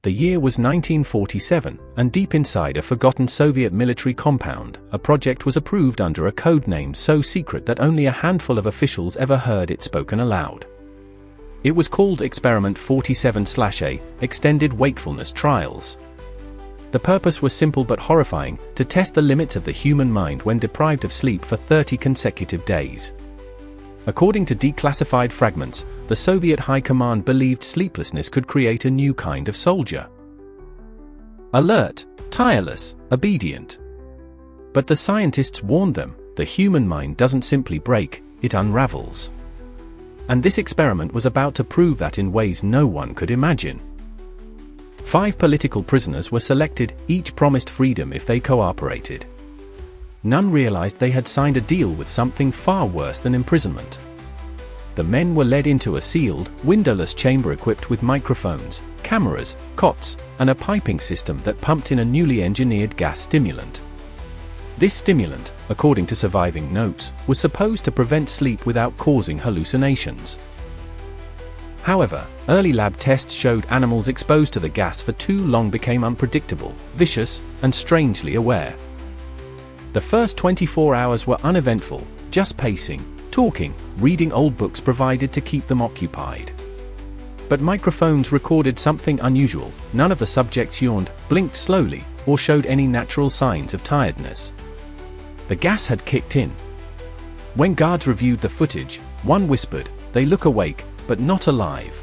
The year was 1947, and deep inside a forgotten Soviet military compound, a project was approved under a code name so secret that only a handful of officials ever heard it spoken aloud. It was called Experiment 47/A, Extended Wakefulness Trials. The purpose was simple but horrifying: to test the limits of the human mind when deprived of sleep for 30 consecutive days. According to declassified fragments, the Soviet High Command believed sleeplessness could create a new kind of soldier. Alert, tireless, obedient. But the scientists warned them, the human mind doesn't simply break, it unravels. And this experiment was about to prove that in ways no one could imagine. 5 political prisoners were selected, each promised freedom if they cooperated. None realized they had signed a deal with something far worse than imprisonment. The men were led into a sealed, windowless chamber equipped with microphones, cameras, cots, and a piping system that pumped in a newly engineered gas stimulant. This stimulant, according to surviving notes, was supposed to prevent sleep without causing hallucinations. However, early lab tests showed animals exposed to the gas for too long became unpredictable, vicious, and strangely aware. The first 24 hours were uneventful, just pacing, talking, reading old books provided to keep them occupied. But microphones recorded something unusual: none of the subjects yawned, blinked slowly, or showed any natural signs of tiredness. The gas had kicked in. When guards reviewed the footage, one whispered, "They look awake, but not alive."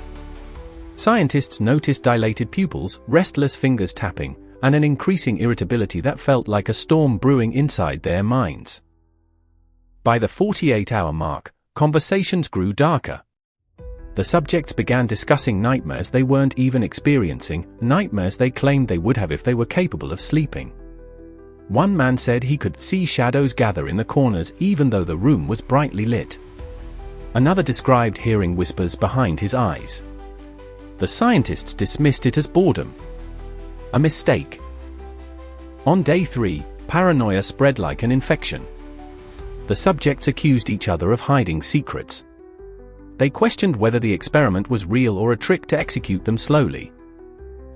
Scientists noticed dilated pupils, restless fingers tapping, and an increasing irritability that felt like a storm brewing inside their minds. By the 48-hour mark, conversations grew darker. The subjects began discussing nightmares they weren't even experiencing, nightmares they claimed they would have if they were capable of sleeping. One man said he could see shadows gather in the corners even though the room was brightly lit. Another described hearing whispers behind his eyes. The scientists dismissed it as boredom. A mistake. On day 3, paranoia spread like an infection. The subjects accused each other of hiding secrets. They questioned whether the experiment was real or a trick to execute them slowly.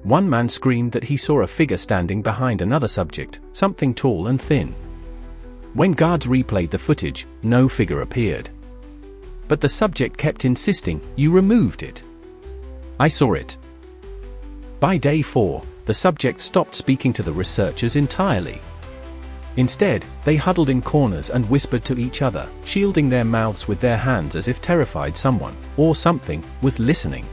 One man screamed that he saw a figure standing behind another subject, something tall and thin. When guards replayed the footage, no figure appeared. But the subject kept insisting, "You removed it. I saw it." By day 4, the subjects stopped speaking to the researchers entirely. Instead, they huddled in corners and whispered to each other, shielding their mouths with their hands as if terrified someone, or something, was listening.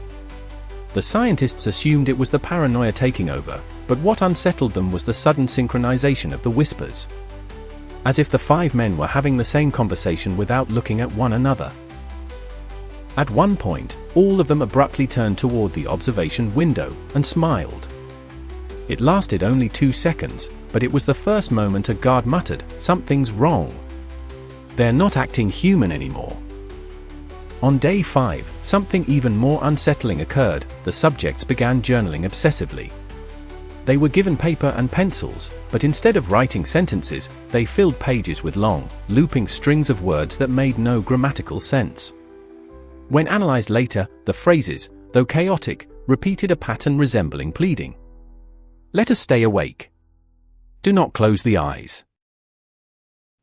The scientists assumed it was the paranoia taking over, but what unsettled them was the sudden synchronization of the whispers. As if the 5 men were having the same conversation without looking at one another. At one point, all of them abruptly turned toward the observation window and smiled. It lasted only 2 seconds, but it was the first moment a guard muttered, "Something's wrong. They're not acting human anymore." On day 5, something even more unsettling occurred. The subjects began journaling obsessively. They were given paper and pencils, but instead of writing sentences, they filled pages with long, looping strings of words that made no grammatical sense. When analyzed later, the phrases, though chaotic, repeated a pattern resembling pleading. "Let us stay awake. Do not close the eyes."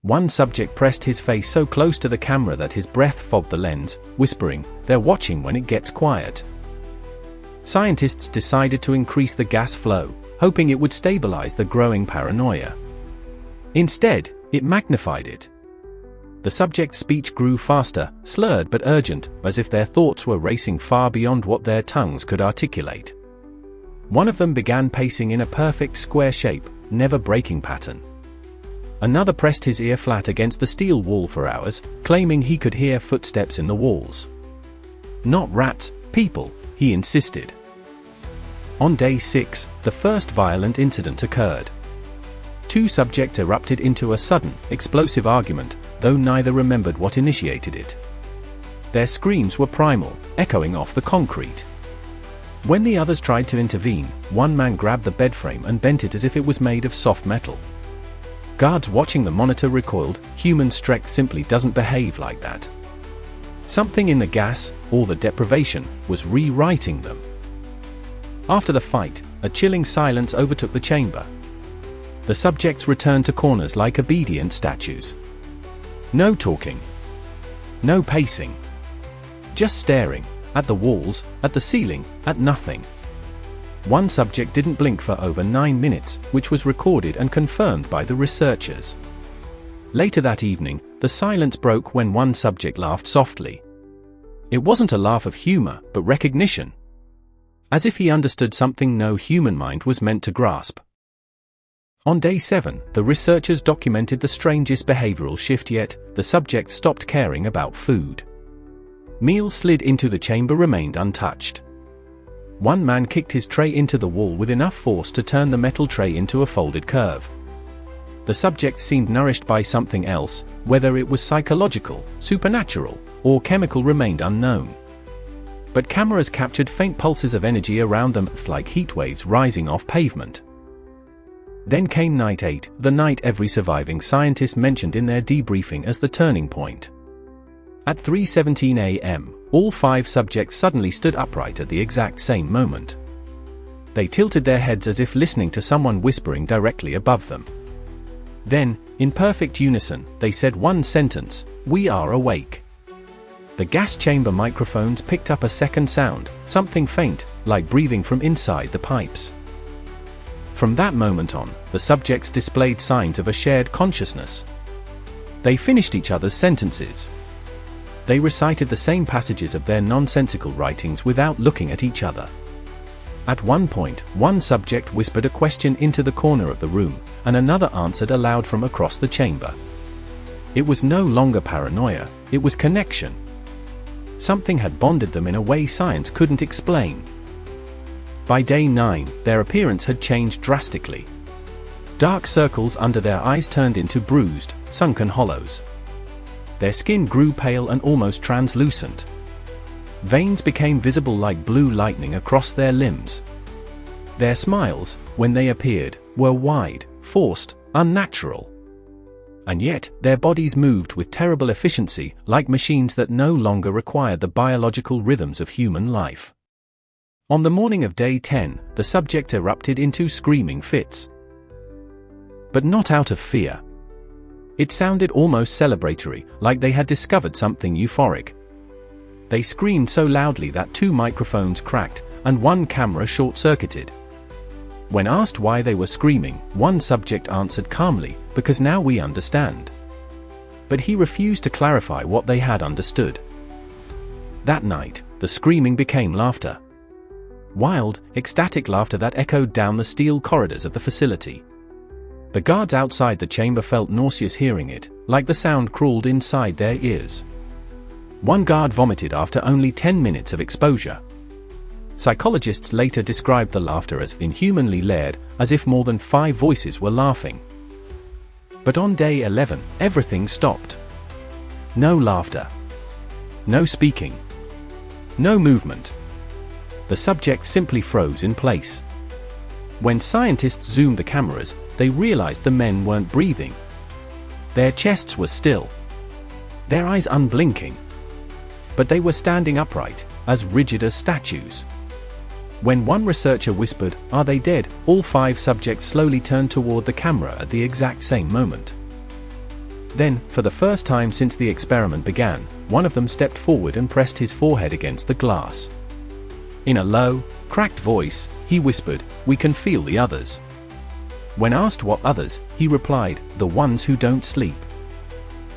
One subject pressed his face so close to the camera that his breath fogged the lens, whispering, "They're watching when it gets quiet." Scientists decided to increase the gas flow, hoping it would stabilize the growing paranoia. Instead, it magnified it. The subject's speech grew faster, slurred but urgent, as if their thoughts were racing far beyond what their tongues could articulate. One of them began pacing in a perfect square shape, never-breaking pattern. Another pressed his ear flat against the steel wall for hours, claiming he could hear footsteps in the walls. "Not rats, people," he insisted. On day 6, the first violent incident occurred. 2 subjects erupted into a sudden, explosive argument, though neither remembered what initiated it. Their screams were primal, echoing off the concrete. When the others tried to intervene, one man grabbed the bed frame and bent it as if it was made of soft metal. Guards watching the monitor recoiled. Human strength simply doesn't behave like that. Something in the gas, or the deprivation, was rewriting them. After the fight, a chilling silence overtook the chamber. The subjects returned to corners like obedient statues. No talking. No pacing. Just staring, at the walls, at the ceiling, at nothing. One subject didn't blink for over 9 minutes, which was recorded and confirmed by the researchers. Later that evening, the silence broke when one subject laughed softly. It wasn't a laugh of humor, but recognition. As if he understood something no human mind was meant to grasp. On day 7, the researchers documented the strangest behavioral shift yet. The subjects stopped caring about food. Meals slid into the chamber remained untouched. One man kicked his tray into the wall with enough force to turn the metal tray into a folded curve. The subjects seemed nourished by something else, whether it was psychological, supernatural, or chemical remained unknown. But cameras captured faint pulses of energy around them, like heat waves rising off pavement. Then came night 8, the night every surviving scientist mentioned in their debriefing as the turning point. At 3:17 a.m., all 5 subjects suddenly stood upright at the exact same moment. They tilted their heads as if listening to someone whispering directly above them. Then, in perfect unison, they said one sentence: "We are awake." The gas chamber microphones picked up a second sound, something faint, like breathing from inside the pipes. From that moment on, the subjects displayed signs of a shared consciousness. They finished each other's sentences. They recited the same passages of their nonsensical writings without looking at each other. At one point, one subject whispered a question into the corner of the room, and another answered aloud from across the chamber. It was no longer paranoia, it was connection. Something had bonded them in a way science couldn't explain. By day 9, their appearance had changed drastically. Dark circles under their eyes turned into bruised, sunken hollows. Their skin grew pale and almost translucent. Veins became visible like blue lightning across their limbs. Their smiles, when they appeared, were wide, forced, unnatural. And yet, their bodies moved with terrible efficiency, like machines that no longer required the biological rhythms of human life. On the morning of day 10, the subject erupted into screaming fits. But not out of fear. It sounded almost celebratory, like they had discovered something euphoric. They screamed so loudly that 2 microphones cracked, and 1 camera short-circuited. When asked why they were screaming, one subject answered calmly, "Because now we understand." But he refused to clarify what they had understood. That night, the screaming became laughter. Wild, ecstatic laughter that echoed down the steel corridors of the facility. The guards outside the chamber felt nauseous hearing it, like the sound crawled inside their ears. One guard vomited after only 10 minutes of exposure. Psychologists later described the laughter as inhumanly layered, as if more than 5 voices were laughing. But on day 11, everything stopped. No laughter. No speaking. No movement. The subject simply froze in place. When scientists zoomed the cameras, they realized the men weren't breathing. Their chests were still. Their eyes unblinking. But they were standing upright, as rigid as statues. When one researcher whispered, "Are they dead?" all 5 subjects slowly turned toward the camera at the exact same moment. Then, for the first time since the experiment began, one of them stepped forward and pressed his forehead against the glass. In a low, cracked voice, he whispered, "We can feel the others." When asked what others, he replied, "The ones who don't sleep."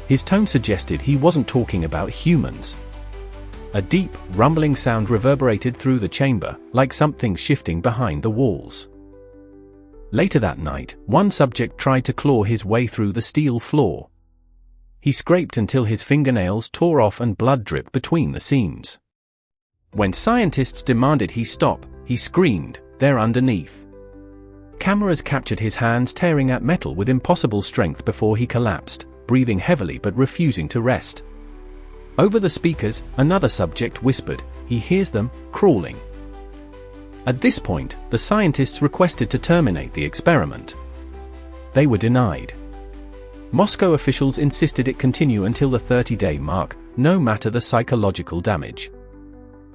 His tone suggested he wasn't talking about humans. A deep, rumbling sound reverberated through the chamber, like something shifting behind the walls. Later that night, one subject tried to claw his way through the steel floor. He scraped until his fingernails tore off and blood dripped between the seams. When scientists demanded he stop, he screamed, "They're underneath." Cameras captured his hands tearing at metal with impossible strength before he collapsed, breathing heavily but refusing to rest. Over the speakers, another subject whispered, "He hears them, crawling." At this point, the scientists requested to terminate the experiment. They were denied. Moscow officials insisted it continue until the 30-day mark, no matter the psychological damage.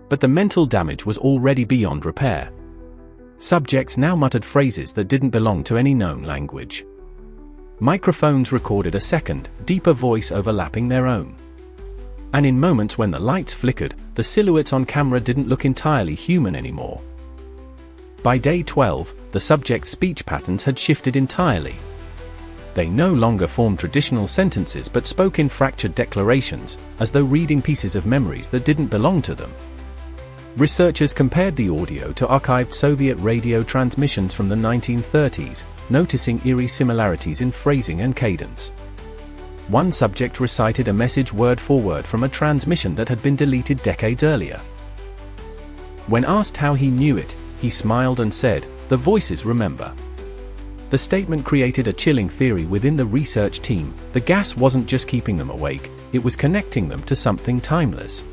But the mental damage was already beyond repair. Subjects now muttered phrases that didn't belong to any known language. Microphones recorded a second, deeper voice overlapping their own. And in moments when the lights flickered, the silhouettes on camera didn't look entirely human anymore. By day 12, the subjects' speech patterns had shifted entirely. They no longer formed traditional sentences but spoke in fractured declarations, as though reading pieces of memories that didn't belong to them. Researchers compared the audio to archived Soviet radio transmissions from the 1930s, noticing eerie similarities in phrasing and cadence. One subject recited a message word for word from a transmission that had been deleted decades earlier. When asked how he knew it, he smiled and said, "The voices remember." The statement created a chilling theory within the research team. The gas wasn't just keeping them awake, it was connecting them to something timeless.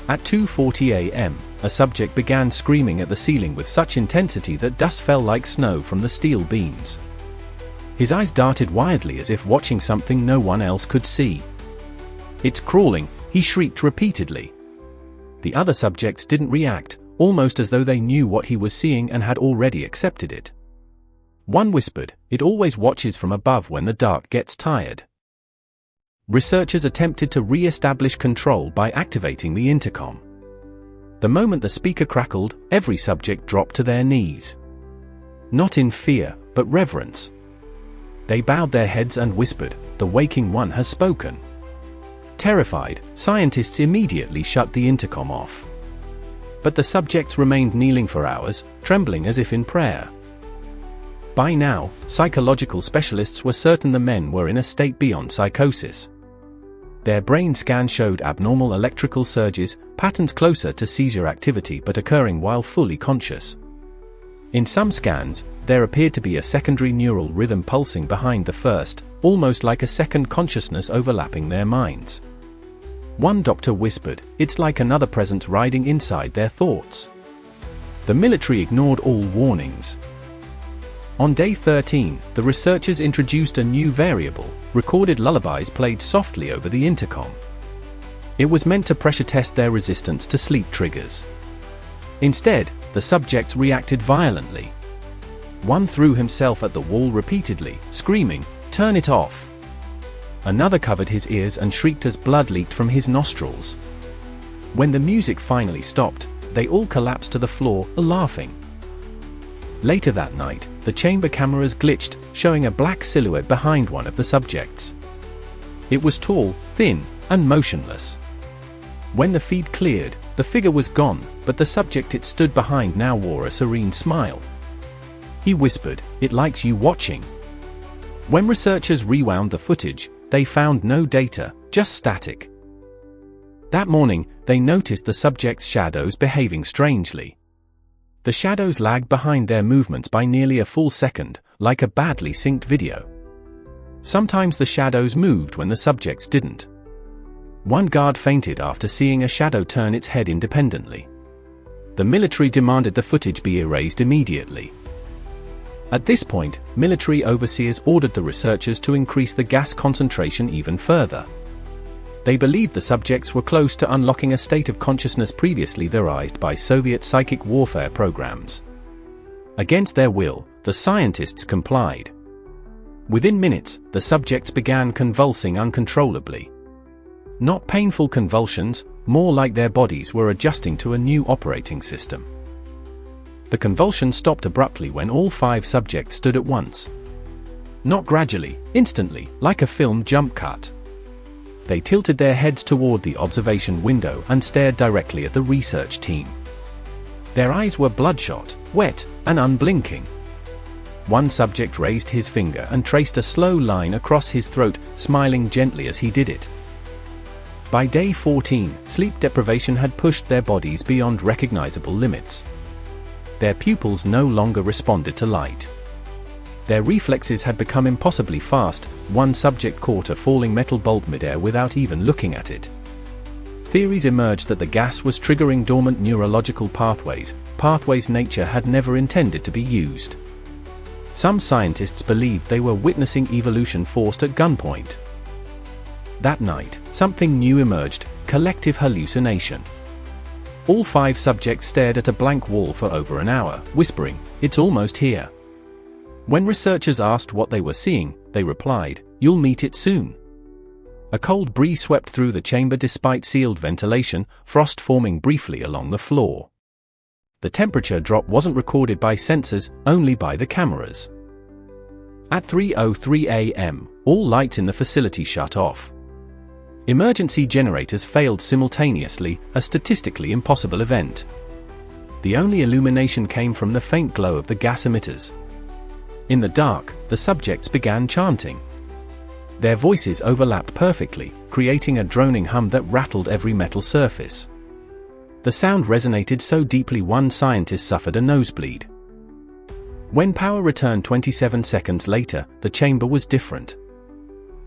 At 2:40 a.m., a subject began screaming at the ceiling with such intensity that dust fell like snow from the steel beams. His eyes darted wildly as if watching something no one else could see. "It's crawling," he shrieked repeatedly. The other subjects didn't react, almost as though they knew what he was seeing and had already accepted it. One whispered, "It always watches from above when the dark gets tired." Researchers attempted to re-establish control by activating the intercom. The moment the speaker crackled, every subject dropped to their knees. Not in fear, but reverence. They bowed their heads and whispered, "The waking one has spoken." Terrified, scientists immediately shut the intercom off. But the subjects remained kneeling for hours, trembling as if in prayer. By now, psychological specialists were certain the men were in a state beyond psychosis. Their brain scan showed abnormal electrical surges, patterns closer to seizure activity but occurring while fully conscious. In some scans, there appeared to be a secondary neural rhythm pulsing behind the first, almost like a second consciousness overlapping their minds. One doctor whispered, "It's like another presence riding inside their thoughts." The military ignored all warnings. On day 13, the researchers introduced a new variable: recorded lullabies played softly over the intercom. It was meant to pressure test their resistance to sleep triggers. Instead, the subjects reacted violently. One threw himself at the wall repeatedly, screaming, "Turn it off!" Another covered his ears and shrieked as blood leaked from his nostrils. When the music finally stopped, they all collapsed to the floor, laughing. Later that night, the chamber cameras glitched, showing a black silhouette behind one of the subjects. It was tall, thin, and motionless. When the feed cleared, the figure was gone, but the subject it stood behind now wore a serene smile. He whispered, "It likes you watching." When researchers rewound the footage, they found no data, just static. That morning, they noticed the subject's shadows behaving strangely. The shadows lagged behind their movements by nearly a full second, like a badly synced video. Sometimes the shadows moved when the subjects didn't. One guard fainted after seeing a shadow turn its head independently. The military demanded the footage be erased immediately. At this point, military overseers ordered the researchers to increase the gas concentration even further. They believed the subjects were close to unlocking a state of consciousness previously theorized by Soviet psychic warfare programs. Against their will, the scientists complied. Within minutes, the subjects began convulsing uncontrollably. Not painful convulsions, more like their bodies were adjusting to a new operating system. The convulsion stopped abruptly when all 5 subjects stood at once. Not gradually, instantly, like a film jump cut. They tilted their heads toward the observation window and stared directly at the research team. Their eyes were bloodshot, wet, and unblinking. One subject raised his finger and traced a slow line across his throat, smiling gently as he did it. By day 14, sleep deprivation had pushed their bodies beyond recognizable limits. Their pupils no longer responded to light. Their reflexes had become impossibly fast. One subject caught a falling metal bolt midair without even looking at it. Theories emerged that the gas was triggering dormant neurological pathways nature had never intended to be used. Some scientists believed they were witnessing evolution forced at gunpoint. That night, something new emerged: collective hallucination. All 5 subjects stared at a blank wall for over an hour, whispering, "It's almost here." When researchers asked what they were seeing, they replied, "You'll meet it soon." A cold breeze swept through the chamber despite sealed ventilation, frost forming briefly along the floor. The temperature drop wasn't recorded by sensors, only by the cameras. At 3:03 a.m., all lights in the facility shut off. Emergency generators failed simultaneously, a statistically impossible event. The only illumination came from the faint glow of the gas emitters. In the dark, the subjects began chanting. Their voices overlapped perfectly, creating a droning hum that rattled every metal surface. The sound resonated so deeply one scientist suffered a nosebleed. When power returned 27 seconds later, the chamber was different.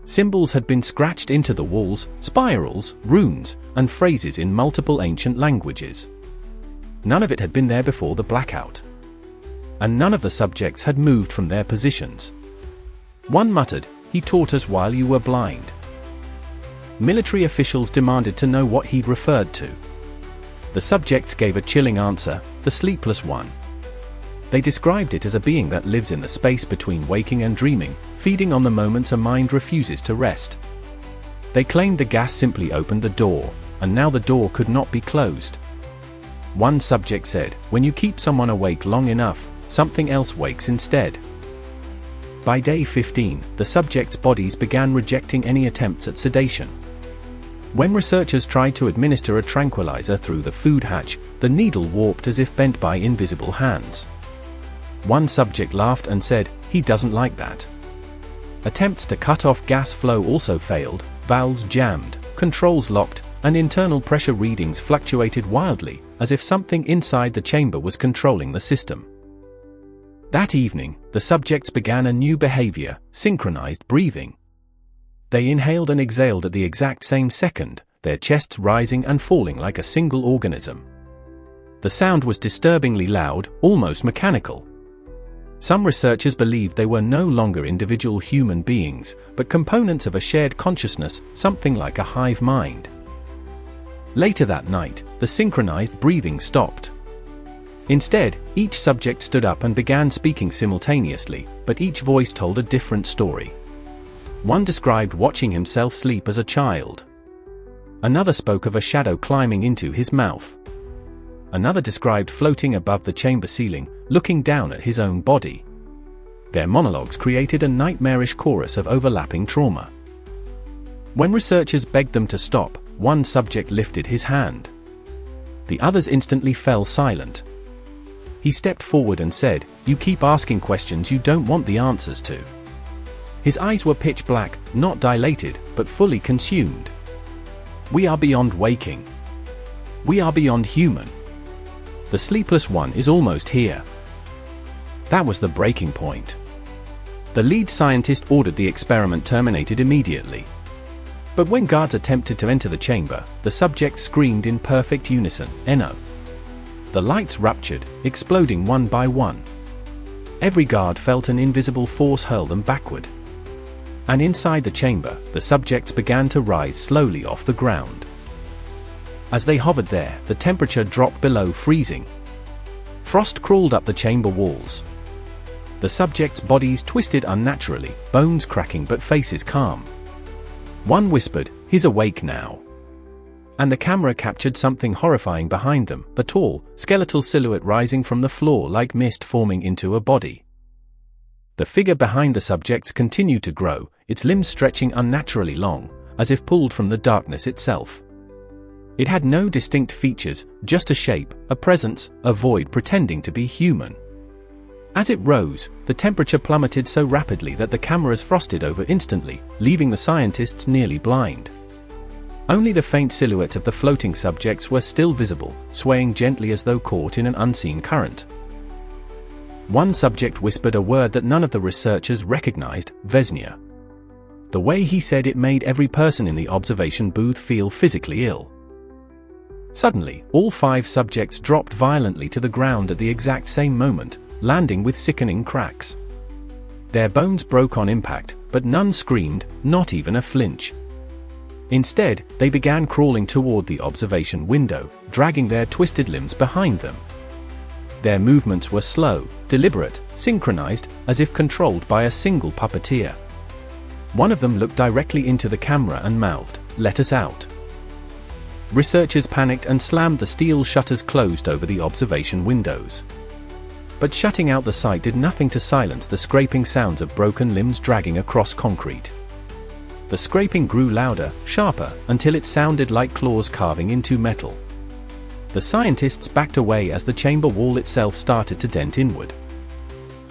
Symbols had been scratched into the walls, spirals, runes, and phrases in multiple ancient languages. None of it had been there before the blackout. And none of the subjects had moved from their positions. One muttered, "He taught us while you were blind." Military officials demanded to know what he'd referred to. The subjects gave a chilling answer, "The sleepless one." They described it as a being that lives in the space between waking and dreaming, feeding on the moments a mind refuses to rest. They claimed the gas simply opened the door, and now the door could not be closed. One subject said, "When you keep someone awake long enough, something else wakes instead." By day 15, the subjects' bodies began rejecting any attempts at sedation. When researchers tried to administer a tranquilizer through the food hatch, the needle warped as if bent by invisible hands. One subject laughed and said, "He doesn't like that." Attempts to cut off gas flow also failed, valves jammed, controls locked, and internal pressure readings fluctuated wildly, as if something inside the chamber was controlling the system. That evening, the subjects began a new behavior, synchronized breathing. They inhaled and exhaled at the exact same second, their chests rising and falling like a single organism. The sound was disturbingly loud, almost mechanical. Some researchers believed they were no longer individual human beings, but components of a shared consciousness, something like a hive mind. Later that night, the synchronized breathing stopped. Instead, each subject stood up and began speaking simultaneously, but each voice told a different story. One described watching himself sleep as a child. Another spoke of a shadow climbing into his mouth. Another described floating above the chamber ceiling, looking down at his own body. Their monologues created a nightmarish chorus of overlapping trauma. When researchers begged them to stop, one subject lifted his hand. The others instantly fell silent. He stepped forward and said, "You keep asking questions you don't want the answers to." His eyes were pitch black, not dilated, but fully consumed. "We are beyond waking. We are beyond human. The sleepless one is almost here." That was the breaking point. The lead scientist ordered the experiment terminated immediately. But when guards attempted to enter the chamber, the subjects screamed in perfect unison, "Eno!" The lights ruptured, exploding one by one. Every guard felt an invisible force hurl them backward. And inside the chamber, the subjects began to rise slowly off the ground. As they hovered there, the temperature dropped below freezing. Frost crawled up the chamber walls. The subjects' bodies twisted unnaturally, bones cracking but faces calm. One whispered, "He's awake now." And the camera captured something horrifying behind them, a tall, skeletal silhouette rising from the floor like mist forming into a body. The figure behind the subjects continued to grow, its limbs stretching unnaturally long, as if pulled from the darkness itself. It had no distinct features, just a shape, a presence, a void pretending to be human. As it rose, the temperature plummeted so rapidly that the cameras frosted over instantly, leaving the scientists nearly blind. Only the faint silhouettes of the floating subjects were still visible, swaying gently as though caught in an unseen current. One subject whispered a word that none of the researchers recognized, Vesnia. The way he said it made every person in the observation booth feel physically ill. Suddenly, all 5 subjects dropped violently to the ground at the exact same moment, landing with sickening cracks. Their bones broke on impact, but none screamed, not even a flinch. Instead, they began crawling toward the observation window, dragging their twisted limbs behind them. Their movements were slow, deliberate, synchronized, as if controlled by a single puppeteer. One of them looked directly into the camera and mouthed, "Let us out." Researchers panicked and slammed the steel shutters closed over the observation windows. But shutting out the sight did nothing to silence the scraping sounds of broken limbs dragging across concrete. The scraping grew louder, sharper, until it sounded like claws carving into metal. The scientists backed away as the chamber wall itself started to dent inward.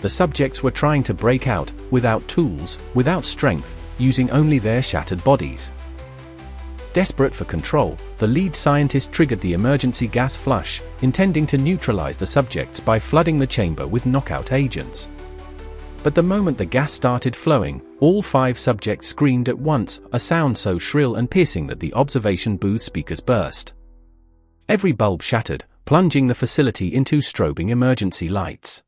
The subjects were trying to break out, without tools, without strength, using only their shattered bodies. Desperate for control, the lead scientist triggered the emergency gas flush, intending to neutralize the subjects by flooding the chamber with knockout agents. But the moment the gas started flowing, all 5 subjects screamed at once, a sound so shrill and piercing that the observation booth speakers burst. Every bulb shattered, plunging the facility into strobing emergency lights.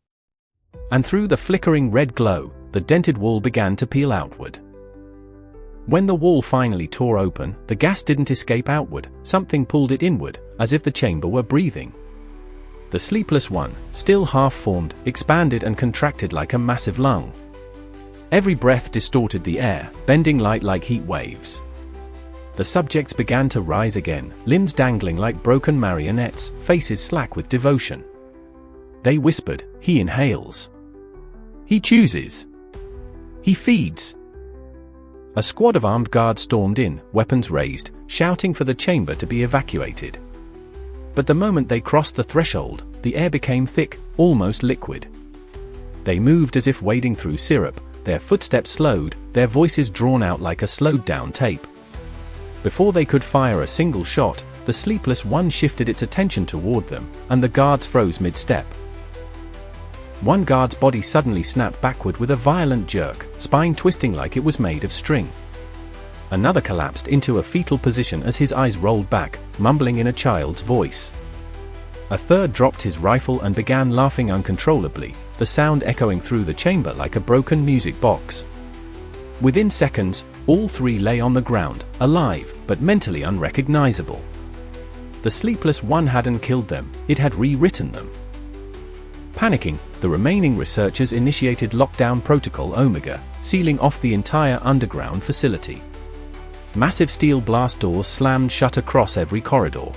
And through the flickering red glow, the dented wall began to peel outward. When the wall finally tore open, the gas didn't escape outward, something pulled it inward, as if the chamber were breathing. The sleepless one, still half-formed, expanded and contracted like a massive lung. Every breath distorted the air, bending light like heat waves. The subjects began to rise again, limbs dangling like broken marionettes, faces slack with devotion. They whispered, "He inhales. He chooses. He feeds." A squad of armed guards stormed in, weapons raised, shouting for the chamber to be evacuated. But the moment they crossed the threshold, the air became thick, almost liquid. They moved as if wading through syrup, their footsteps slowed, their voices drawn out like a slowed-down tape. Before they could fire a single shot, the sleepless one shifted its attention toward them, and the guards froze mid-step. One guard's body suddenly snapped backward with a violent jerk, spine twisting like it was made of string. Another collapsed into a fetal position as his eyes rolled back, mumbling in a child's voice. A third dropped his rifle and began laughing uncontrollably, the sound echoing through the chamber like a broken music box. Within seconds, all 3 lay on the ground, alive, but mentally unrecognizable. The sleepless one hadn't killed them, it had rewritten them. Panicking, the remaining researchers initiated Lockdown Protocol Omega, sealing off the entire underground facility. Massive steel blast doors slammed shut across every corridor.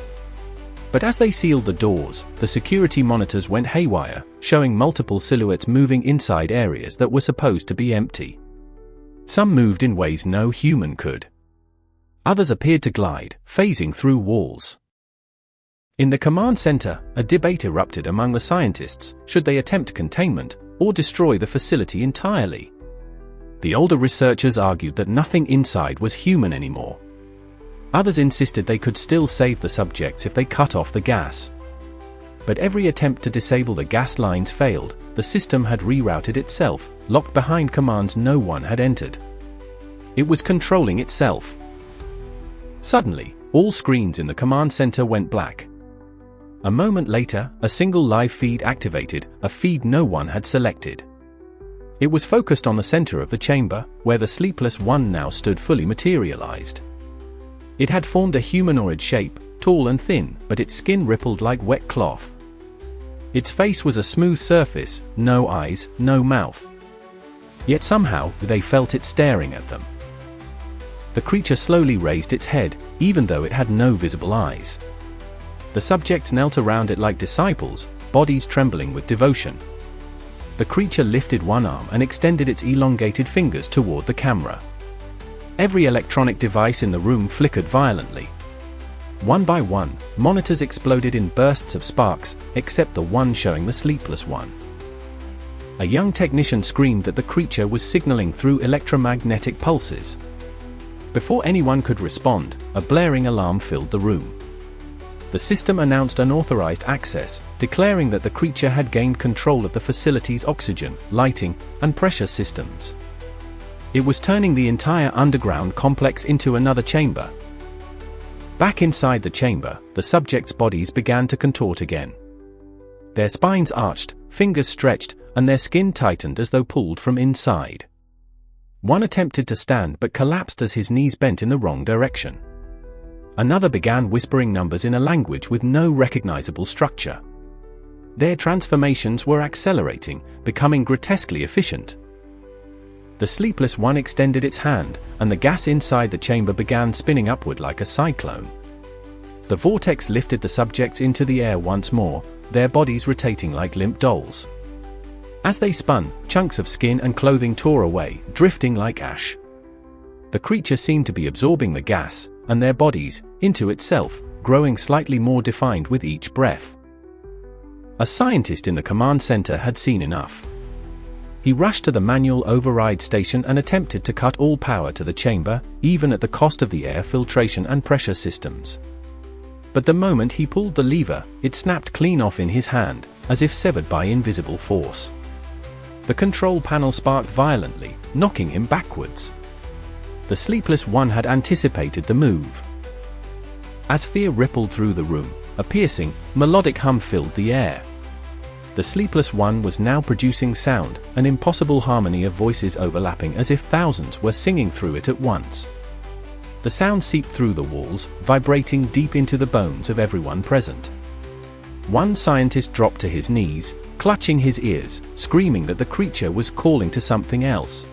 But as they sealed the doors, the security monitors went haywire, showing multiple silhouettes moving inside areas that were supposed to be empty. Some moved in ways no human could. Others appeared to glide, phasing through walls. In the command center, a debate erupted among the scientists: should they attempt containment, or destroy the facility entirely? The older researchers argued that nothing inside was human anymore. Others insisted they could still save the subjects if they cut off the gas. But every attempt to disable the gas lines failed, the system had rerouted itself, locked behind commands no one had entered. It was controlling itself. Suddenly, all screens in the command center went black. A moment later, a single live feed activated, a feed no one had selected. It was focused on the center of the chamber, where the sleepless one now stood fully materialized. It had formed a humanoid shape, tall and thin, but its skin rippled like wet cloth. Its face was a smooth surface, no eyes, no mouth. Yet somehow, they felt it staring at them. The creature slowly raised its head, even though it had no visible eyes. The subjects knelt around it like disciples, bodies trembling with devotion. The creature lifted one arm and extended its elongated fingers toward the camera. Every electronic device in the room flickered violently. One by one, monitors exploded in bursts of sparks, except the one showing the sleepless one. A young technician screamed that the creature was signaling through electromagnetic pulses. Before anyone could respond, a blaring alarm filled the room. The system announced unauthorized access, declaring that the creature had gained control of the facility's oxygen, lighting, and pressure systems. It was turning the entire underground complex into another chamber. Back inside the chamber, the subjects' bodies began to contort again. Their spines arched, fingers stretched, and their skin tightened as though pulled from inside. One attempted to stand but collapsed as his knees bent in the wrong direction. Another began whispering numbers in a language with no recognizable structure. Their transformations were accelerating, becoming grotesquely efficient. The sleepless one extended its hand, and the gas inside the chamber began spinning upward like a cyclone. The vortex lifted the subjects into the air once more, their bodies rotating like limp dolls. As they spun, chunks of skin and clothing tore away, drifting like ash. The creature seemed to be absorbing the gas, and their bodies, into itself, growing slightly more defined with each breath. A scientist in the command center had seen enough. He rushed to the manual override station and attempted to cut all power to the chamber, even at the cost of the air filtration and pressure systems. But the moment he pulled the lever, it snapped clean off in his hand, as if severed by invisible force. The control panel sparked violently, knocking him backwards. The sleepless one had anticipated the move. As fear rippled through the room, a piercing, melodic hum filled the air. The sleepless one was now producing sound, an impossible harmony of voices overlapping as if thousands were singing through it at once. The sound seeped through the walls, vibrating deep into the bones of everyone present. One scientist dropped to his knees, clutching his ears, screaming that the creature was calling to something else.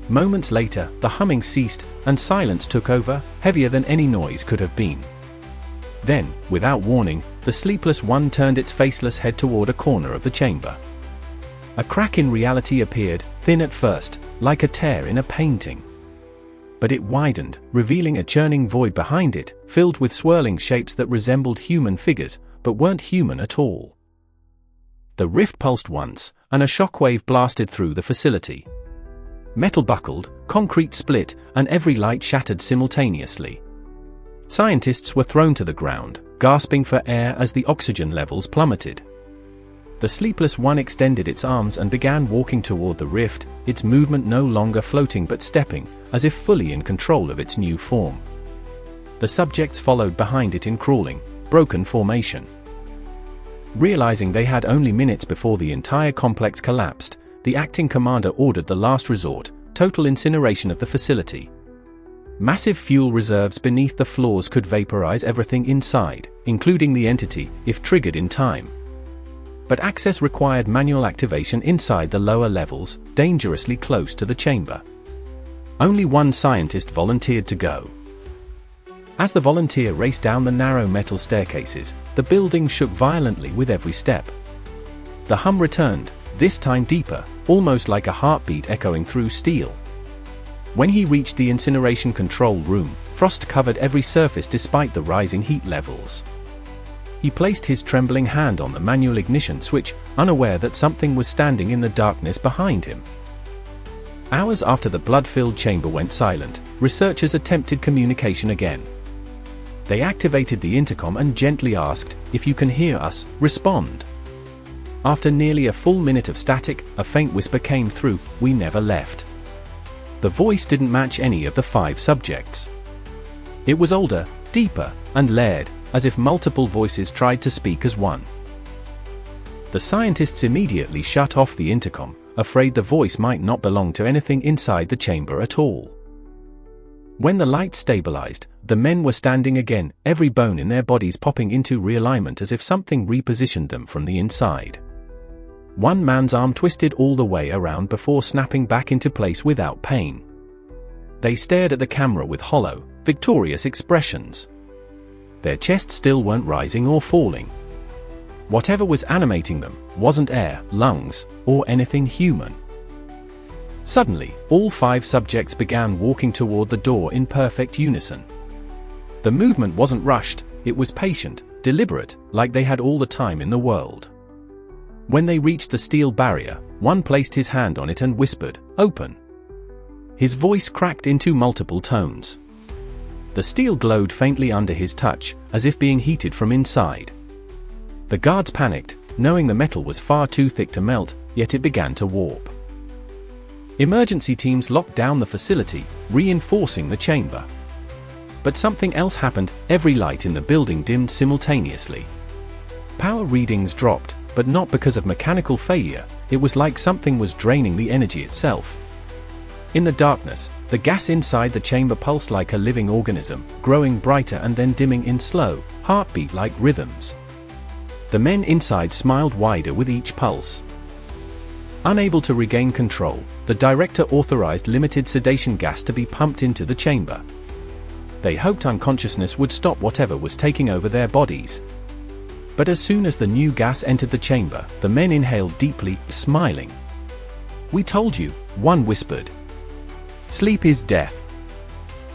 Moments later, the humming ceased, and silence took over, heavier than any noise could have been. Then, without warning, the sleepless one turned its faceless head toward a corner of the chamber. A crack in reality appeared, thin at first, like a tear in a painting. But it widened, revealing a churning void behind it, filled with swirling shapes that resembled human figures, but weren't human at all. The rift pulsed once, and a shockwave blasted through the facility. Metal buckled, concrete split, and every light shattered simultaneously. Scientists were thrown to the ground, gasping for air as the oxygen levels plummeted. The sleepless one extended its arms and began walking toward the rift, its movement no longer floating but stepping, as if fully in control of its new form. The subjects followed behind it in crawling, broken formation. Realizing they had only minutes before the entire complex collapsed, the acting commander ordered the last resort, total incineration of the facility. Massive fuel reserves beneath the floors could vaporize everything inside, including the entity, if triggered in time. But access required manual activation inside the lower levels, dangerously close to the chamber. Only one scientist volunteered to go. As the volunteer raced down the narrow metal staircases, the building shook violently with every step. The hum returned, this time deeper, almost like a heartbeat echoing through steel. When he reached the incineration control room, frost covered every surface despite the rising heat levels. He placed his trembling hand on the manual ignition switch, unaware that something was standing in the darkness behind him. Hours after the blood-filled chamber went silent, researchers attempted communication again. They activated the intercom and gently asked, "If you can hear us, respond." After nearly a full minute of static, a faint whisper came through, "We never left." The voice didn't match any of the 5 subjects. It was older, deeper, and layered, as if multiple voices tried to speak as one. The scientists immediately shut off the intercom, afraid the voice might not belong to anything inside the chamber at all. When the light stabilized, the men were standing again, every bone in their bodies popping into realignment as if something repositioned them from the inside. One man's arm twisted all the way around before snapping back into place without pain. They stared at the camera with hollow, victorious expressions. Their chests still weren't rising or falling. Whatever was animating them wasn't air, lungs, or anything human. Suddenly, all 5 subjects began walking toward the door in perfect unison. The movement wasn't rushed, it was patient, deliberate, like they had all the time in the world. When they reached the steel barrier, one placed his hand on it and whispered, "Open." His voice cracked into multiple tones. The steel glowed faintly under his touch, as if being heated from inside. The guards panicked, knowing the metal was far too thick to melt, yet it began to warp. Emergency teams locked down the facility, reinforcing the chamber. But something else happened, every light in the building dimmed simultaneously. Power readings dropped, but not because of mechanical failure, it was like something was draining the energy itself. In the darkness, the gas inside the chamber pulsed like a living organism, growing brighter and then dimming in slow, heartbeat-like rhythms. The men inside smiled wider with each pulse. Unable to regain control, the director authorized limited sedation gas to be pumped into the chamber. They hoped unconsciousness would stop whatever was taking over their bodies. But as soon as the new gas entered the chamber, the men inhaled deeply, smiling. "We told you," one whispered. "Sleep is death."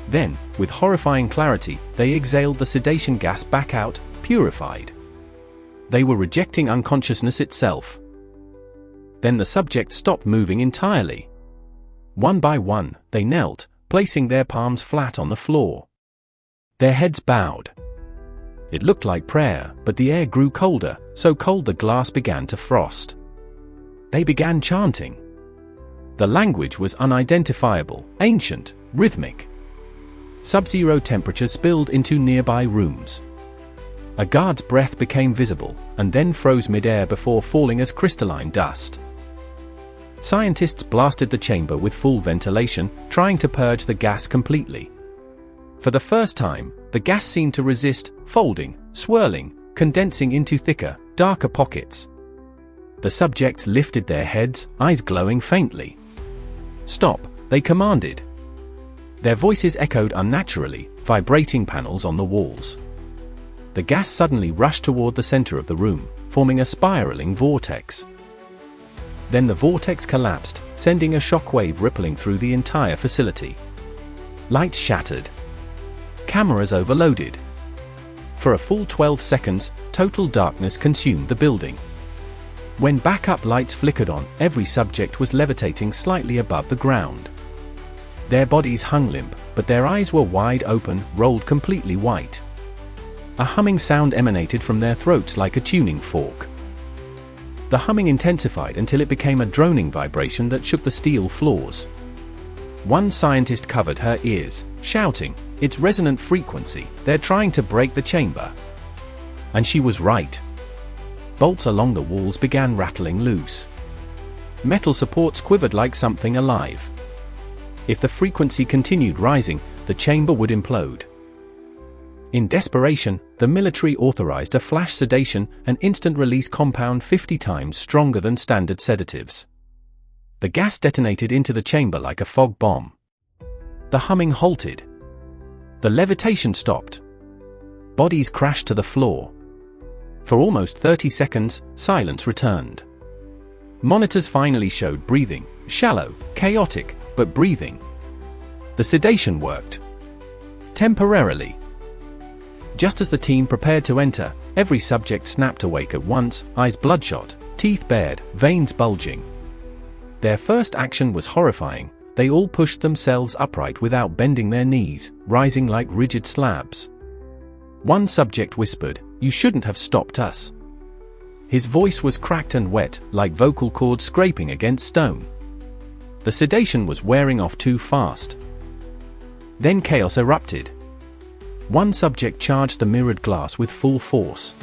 Then, with horrifying clarity, they exhaled the sedation gas back out, purified. They were rejecting unconsciousness itself. Then the subjects stopped moving entirely. One by one, they knelt, placing their palms flat on the floor. Their heads bowed. It looked like prayer, but the air grew colder, so cold the glass began to frost. They began chanting. The language was unidentifiable, ancient, rhythmic. Sub-zero temperatures spilled into nearby rooms. A guard's breath became visible, and then froze mid-air before falling as crystalline dust. Scientists blasted the chamber with full ventilation, trying to purge the gas completely. For the first time, the gas seemed to resist, folding, swirling, condensing into thicker, darker pockets. The subjects lifted their heads, eyes glowing faintly. "Stop," they commanded. Their voices echoed unnaturally, vibrating panels on the walls. The gas suddenly rushed toward the center of the room, forming a spiraling vortex. Then the vortex collapsed, sending a shockwave rippling through the entire facility. Lights shattered. Cameras overloaded. For a full 12 seconds, total darkness consumed the building. When backup lights flickered on, every subject was levitating slightly above the ground. Their bodies hung limp, but their eyes were wide open, rolled completely white. A humming sound emanated from their throats like a tuning fork. The humming intensified until it became a droning vibration that shook the steel floors. One scientist covered her ears, shouting, "It's resonant frequency, they're trying to break the chamber." And she was right. Bolts along the walls began rattling loose. Metal supports quivered like something alive. If the frequency continued rising, the chamber would implode. In desperation, the military authorized a flash sedation, an instant-release compound 50 times stronger than standard sedatives. The gas detonated into the chamber like a fog bomb. The humming halted. The levitation stopped. Bodies crashed to the floor. For almost 30 seconds, silence returned. Monitors finally showed breathing, shallow, chaotic, but breathing. The sedation worked. Temporarily. Just as the team prepared to enter, every subject snapped awake at once, eyes bloodshot, teeth bared, veins bulging. Their first action was horrifying. They all pushed themselves upright without bending their knees, rising like rigid slabs. One subject whispered, "You shouldn't have stopped us." His voice was cracked and wet, like vocal cords scraping against stone. The sedation was wearing off too fast. Then chaos erupted. One subject charged the mirrored glass with full force.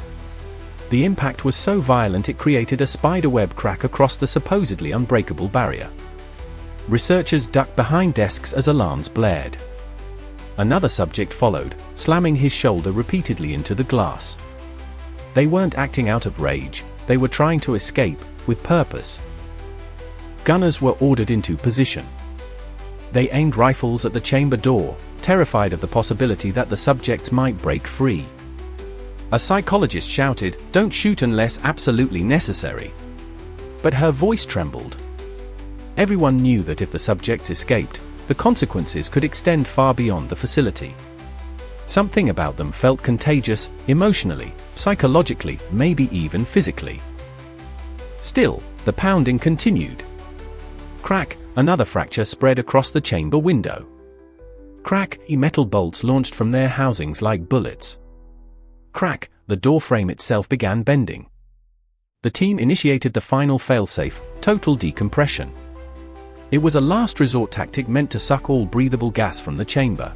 The impact was so violent it created a spiderweb crack across the supposedly unbreakable barrier. Researchers ducked behind desks as alarms blared. Another subject followed, slamming his shoulder repeatedly into the glass. They weren't acting out of rage, they were trying to escape, with purpose. Gunners were ordered into position. They aimed rifles at the chamber door, terrified of the possibility that the subjects might break free. A psychologist shouted, "Don't shoot unless absolutely necessary." But her voice trembled. Everyone knew that if the subjects escaped, the consequences could extend far beyond the facility. Something about them felt contagious, emotionally, psychologically, maybe even physically. Still, the pounding continued. Crack, another fracture spread across the chamber window. Crack, metal bolts launched from their housings like bullets. Crack, the doorframe itself began bending. The team initiated the final failsafe, total decompression. It was a last resort tactic meant to suck all breathable gas from the chamber.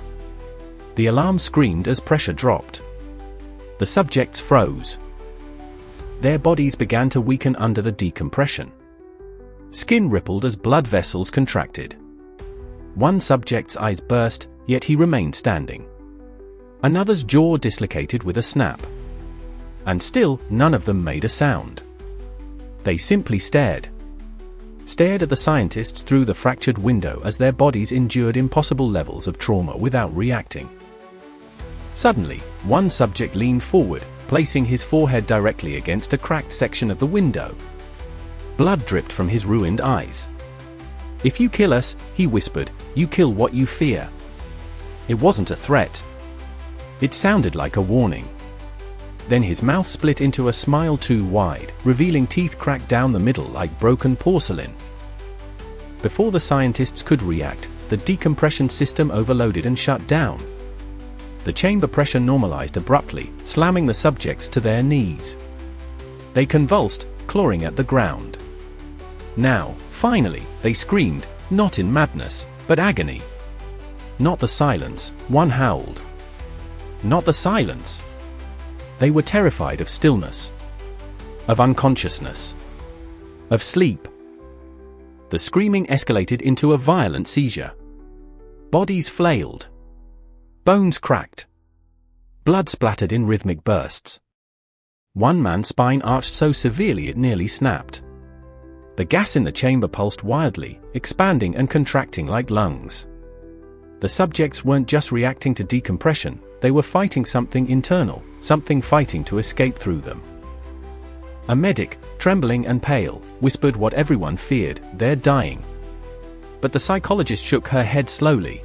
The alarm screamed as pressure dropped. The subjects froze. Their bodies began to weaken under the decompression. Skin rippled as blood vessels contracted. One subject's eyes burst, yet he remained standing. Another's jaw dislocated with a snap. And still, none of them made a sound. They simply stared. Stared at the scientists through the fractured window as their bodies endured impossible levels of trauma without reacting. Suddenly, one subject leaned forward, placing his forehead directly against a cracked section of the window. Blood dripped from his ruined eyes. "If you kill us," he whispered, "you kill what you fear." It wasn't a threat. It sounded like a warning. Then his mouth split into a smile too wide, revealing teeth cracked down the middle like broken porcelain. Before the scientists could react, the decompression system overloaded and shut down. The chamber pressure normalized abruptly, slamming the subjects to their knees. They convulsed, clawing at the ground. Now, finally, they screamed, not in madness, but agony. Not the silence, one howled. Not the silence. They were terrified of stillness, of unconsciousness, of sleep. The screaming escalated into a violent seizure. Bodies flailed. Bones cracked. Blood splattered in rhythmic bursts. One man's spine arched so severely it nearly snapped. The gas in the chamber pulsed wildly, expanding and contracting like lungs. The subjects weren't just reacting to decompression, they were fighting something internal, something fighting to escape through them. A medic, trembling and pale, whispered what everyone feared: "They're dying." But the psychologist shook her head slowly.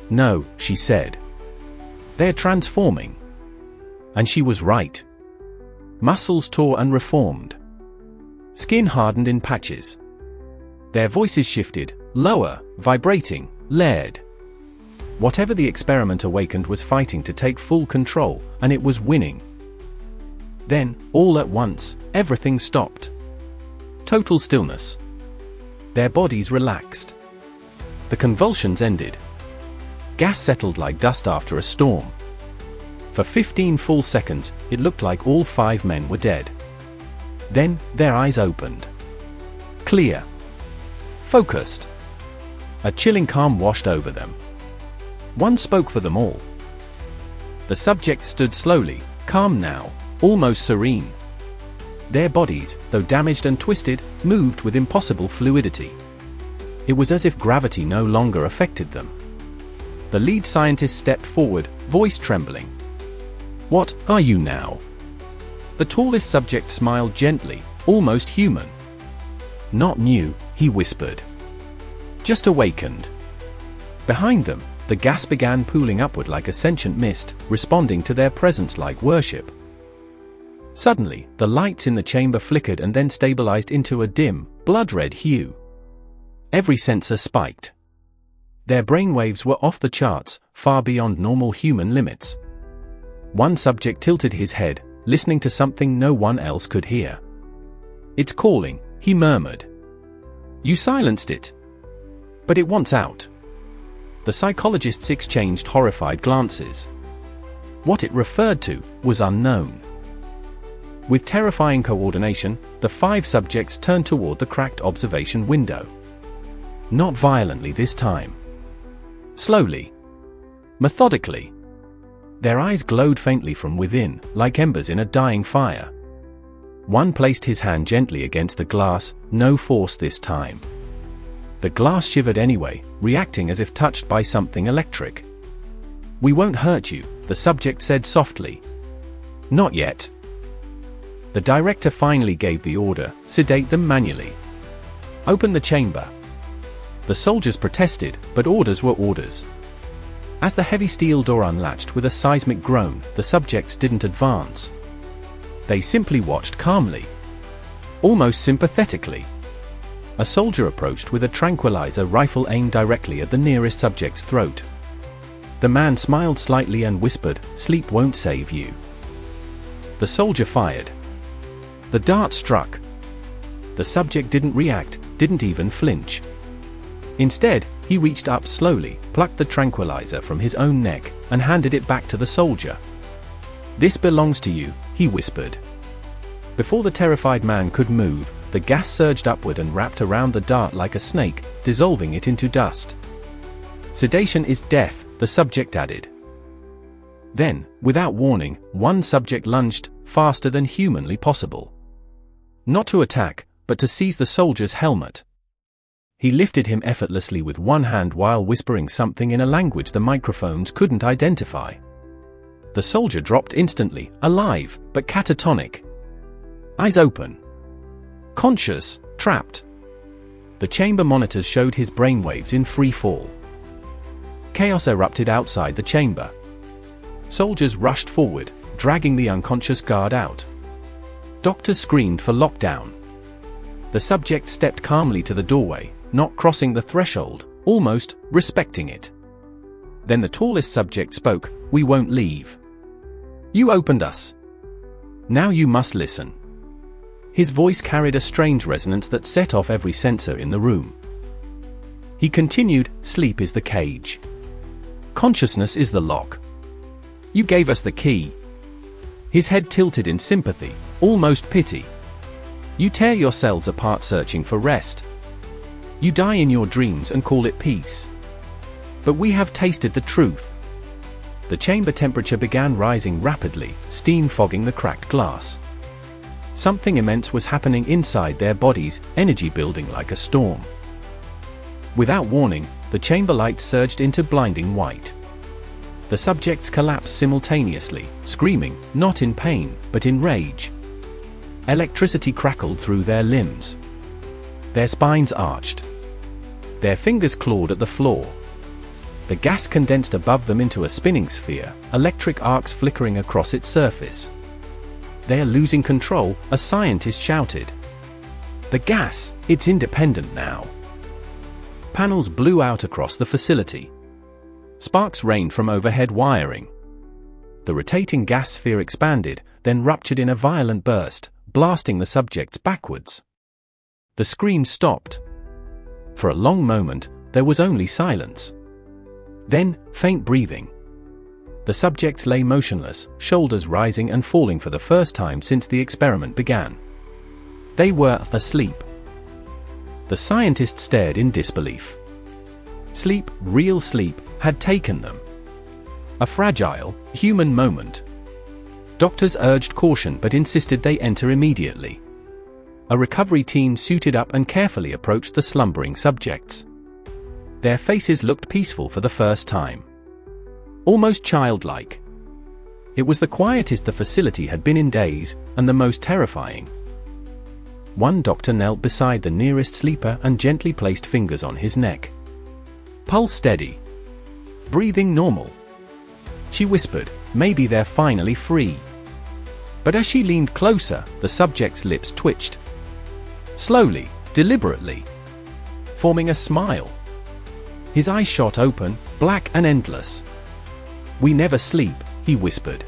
"No," she said. "They're transforming." And she was right. Muscles tore and reformed. Skin hardened in patches. Their voices shifted, lower, vibrating, layered. Whatever the experiment awakened was fighting to take full control, and it was winning. Then, all at once, everything stopped. Total stillness. Their bodies relaxed. The convulsions ended. Gas settled like dust after a storm. For 15 full seconds, it looked like all 5 men were dead. Then, their eyes opened. Clear. Focused. A chilling calm washed over them. One spoke for them all. The subjects stood slowly, calm now, almost serene. Their bodies, though damaged and twisted, moved with impossible fluidity. It was as if gravity no longer affected them. The lead scientist stepped forward, voice trembling. "What are you now?" The tallest subject smiled gently, almost human. "Not new," he whispered. "Just awakened." Behind them, the gas began pooling upward like a sentient mist, responding to their presence like worship. Suddenly, the lights in the chamber flickered and then stabilized into a dim, blood-red hue. Every sensor spiked. Their brainwaves were off the charts, far beyond normal human limits. One subject tilted his head, listening to something no one else could hear. "It's calling," he murmured. "You silenced it. But it wants out." The psychologists exchanged horrified glances. What it referred to was unknown. With terrifying coordination, the 5 subjects turned toward the cracked observation window. Not violently this time. Slowly. Methodically. Their eyes glowed faintly from within, like embers in a dying fire. One placed his hand gently against the glass, no force this time. The glass shivered anyway, reacting as if touched by something electric. "We won't hurt you," the subject said softly. "Not yet." The director finally gave the order: sedate them manually. Open the chamber. The soldiers protested, but orders were orders. As the heavy steel door unlatched with a seismic groan, the subjects didn't advance. They simply watched calmly. Almost sympathetically. A soldier approached with a tranquilizer rifle aimed directly at the nearest subject's throat. The man smiled slightly and whispered, "Sleep won't save you." The soldier fired. The dart struck. The subject didn't react, didn't even flinch. Instead, he reached up slowly, plucked the tranquilizer from his own neck, and handed it back to the soldier. "This belongs to you," he whispered. Before the terrified man could move, the gas surged upward and wrapped around the dart like a snake, dissolving it into dust. Sedation is death, the subject added. Then, without warning, one subject lunged, faster than humanly possible. Not to attack, but to seize the soldier's helmet. He lifted him effortlessly with one hand while whispering something in a language the microphones couldn't identify. The soldier dropped instantly, alive, but catatonic. Eyes open. Conscious, trapped. The chamber monitors showed his brainwaves in free fall. Chaos erupted outside the chamber. Soldiers rushed forward, dragging the unconscious guard out. Doctors screamed for lockdown. The subject stepped calmly to the doorway, not crossing the threshold, almost respecting it. Then the tallest subject spoke, "We won't leave. You opened us. Now you must listen." His voice carried a strange resonance that set off every sensor in the room. He continued, "Sleep is the cage. Consciousness is the lock. You gave us the key." His head tilted in sympathy, almost pity. "You tear yourselves apart searching for rest. You die in your dreams and call it peace. But we have tasted the truth." The chamber temperature began rising rapidly, steam fogging the cracked glass. Something immense was happening inside their bodies, energy building like a storm. Without warning, the chamber lights surged into blinding white. The subjects collapsed simultaneously, screaming, not in pain, but in rage. Electricity crackled through their limbs. Their spines arched. Their fingers clawed at the floor. The gas condensed above them into a spinning sphere, electric arcs flickering across its surface. "They are losing control," a scientist shouted. "The gas, it's independent now." Panels blew out across the facility. Sparks rained from overhead wiring. The rotating gas sphere expanded, then ruptured in a violent burst, blasting the subjects backwards. The screams stopped. For a long moment, there was only silence. Then, faint breathing. The subjects lay motionless, shoulders rising and falling for the first time since the experiment began. They were asleep. The scientists stared in disbelief. Sleep, real sleep, had taken them. A fragile, human moment. Doctors urged caution but insisted they enter immediately. A recovery team suited up and carefully approached the slumbering subjects. Their faces looked peaceful for the first time. Almost childlike. It was the quietest the facility had been in days, and the most terrifying. One doctor knelt beside the nearest sleeper and gently placed fingers on his neck. Pulse steady. Breathing normal. She whispered, "Maybe they're finally free." But as she leaned closer, the subject's lips twitched. Slowly, deliberately. Forming a smile. His eyes shot open, black and endless. "We never sleep," he whispered.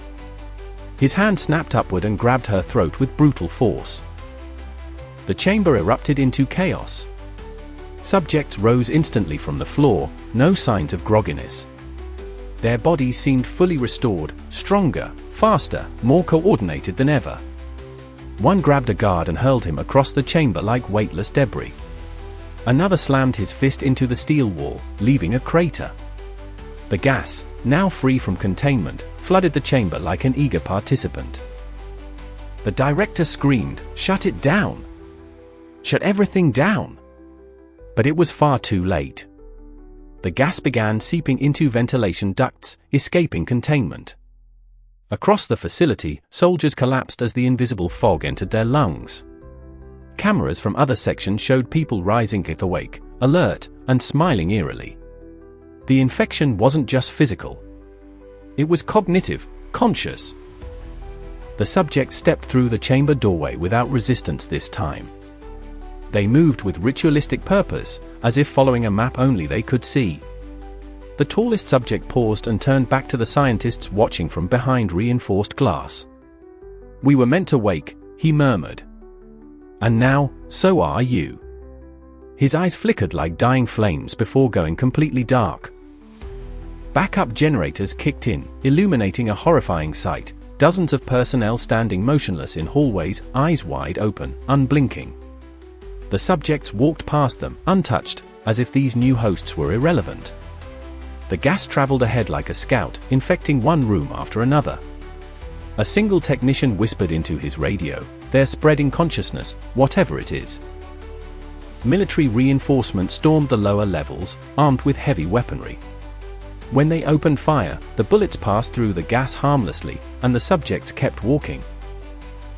His hand snapped upward and grabbed her throat with brutal force. The chamber erupted into chaos. Subjects rose instantly from the floor, no signs of grogginess. Their bodies seemed fully restored, stronger, faster, more coordinated than ever. One grabbed a guard and hurled him across the chamber like weightless debris. Another slammed his fist into the steel wall, leaving a crater. The gas, now free from containment, flooded the chamber like an eager participant. The director screamed, "Shut it down! Shut everything down!" But it was far too late. The gas began seeping into ventilation ducts, escaping containment. Across the facility, soldiers collapsed as the invisible fog entered their lungs. Cameras from other sections showed people rising awake, alert, and smiling eerily. The infection wasn't just physical. It was cognitive, conscious. The subject stepped through the chamber doorway without resistance this time. They moved with ritualistic purpose, as if following a map only they could see. The tallest subject paused and turned back to the scientists watching from behind reinforced glass. "We were meant to wake," he murmured. "And now, so are you." His eyes flickered like dying flames before going completely dark. Backup generators kicked in, illuminating a horrifying sight, dozens of personnel standing motionless in hallways, eyes wide open, unblinking. The subjects walked past them, untouched, as if these new hosts were irrelevant. The gas traveled ahead like a scout, infecting one room after another. A single technician whispered into his radio, "They're spreading consciousness, whatever it is." Military reinforcements stormed the lower levels, armed with heavy weaponry. When they opened fire, the bullets passed through the gas harmlessly, and the subjects kept walking.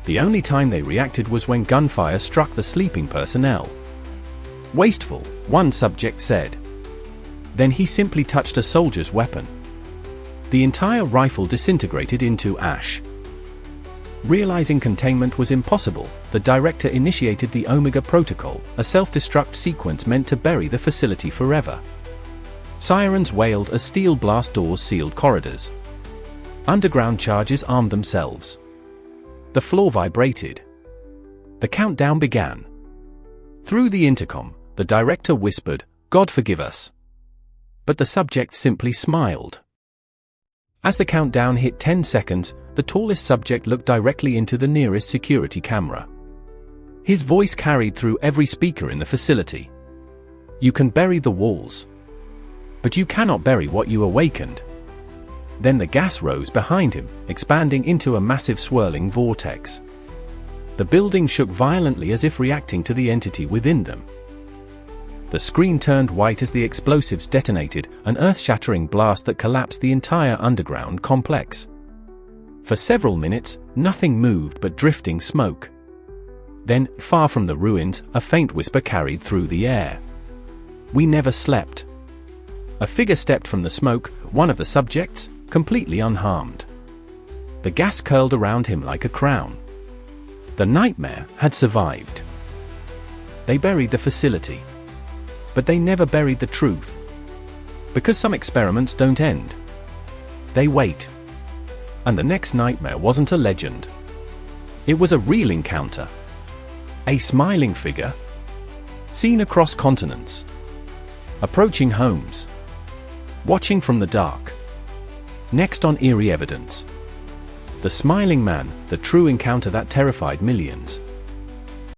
The only time they reacted was when gunfire struck the sleeping personnel. "Wasteful," one subject said. Then he simply touched a soldier's weapon. The entire rifle disintegrated into ash. Realizing containment was impossible, the director initiated the Omega Protocol, a self-destruct sequence meant to bury the facility forever. Sirens wailed as steel blast doors sealed corridors. Underground charges armed themselves. The floor vibrated. The countdown began. Through the intercom, the director whispered, "God forgive us." But the subject simply smiled. As the countdown hit 10 seconds, the tallest subject looked directly into the nearest security camera. His voice carried through every speaker in the facility. "You can bury the walls, but you cannot bury what you awakened." Then the gas rose behind him, expanding into a massive swirling vortex. The building shook violently as if reacting to the entity within them. The screen turned white as the explosives detonated, an earth-shattering blast that collapsed the entire underground complex. For several minutes, nothing moved but drifting smoke. Then, far from the ruins, a faint whisper carried through the air. "We never slept." A figure stepped from the smoke, one of the subjects, completely unharmed. The gas curled around him like a crown. The nightmare had survived. They buried the facility. But they never buried the truth. Because some experiments don't end. They wait. And the next nightmare wasn't a legend. It was a real encounter. A smiling figure. Seen across continents. Approaching homes. Watching from the dark. Next on Eerie Evidence. The smiling man, the true encounter that terrified millions.